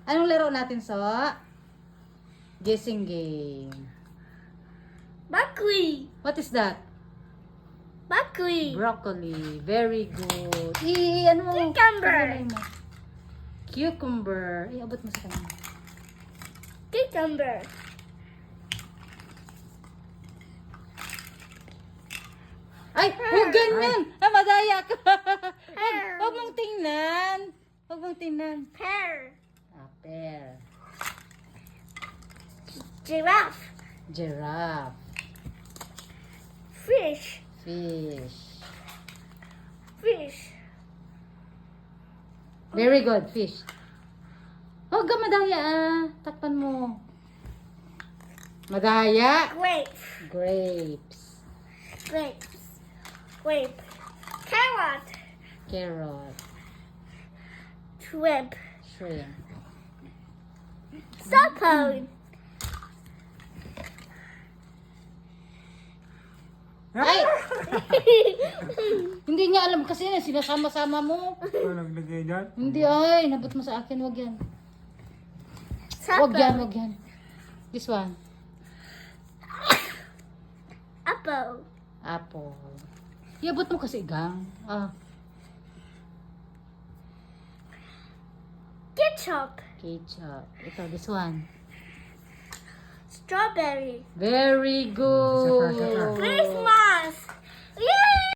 Anong laro natin, So? Guessing game. Broccoli. What is that? Broccoli. Broccoli. Very good. Ano mo? Cucumber. Ano mo? Cucumber. Abot mo sa kanya. Cucumber. Ay, huwag ganyan. Madaya ka. Huwag mong tingnan. Huwag mong tingnan. Pear. Apple. Giraffe. Giraffe. Fish. Fish. Fish. Very good, fish. Huwag ka madaya Takpan mo. Madaya. Grape. Grapes. Grapes. Grape. Carrot. Carrot. Shrimp. Shrimp. Supper. Ay! Hindi niya alam kasi na sinasama-sama mo. Ano naglagay dyan? Hindi ay, nabot mo sa akin, wag yan. Wag yan, wag yan. This one. Apple. Apple. Iabot mo kasi gang. Ketchup. Ketchup. Ito, this one. Strawberry. Very good. Christmas.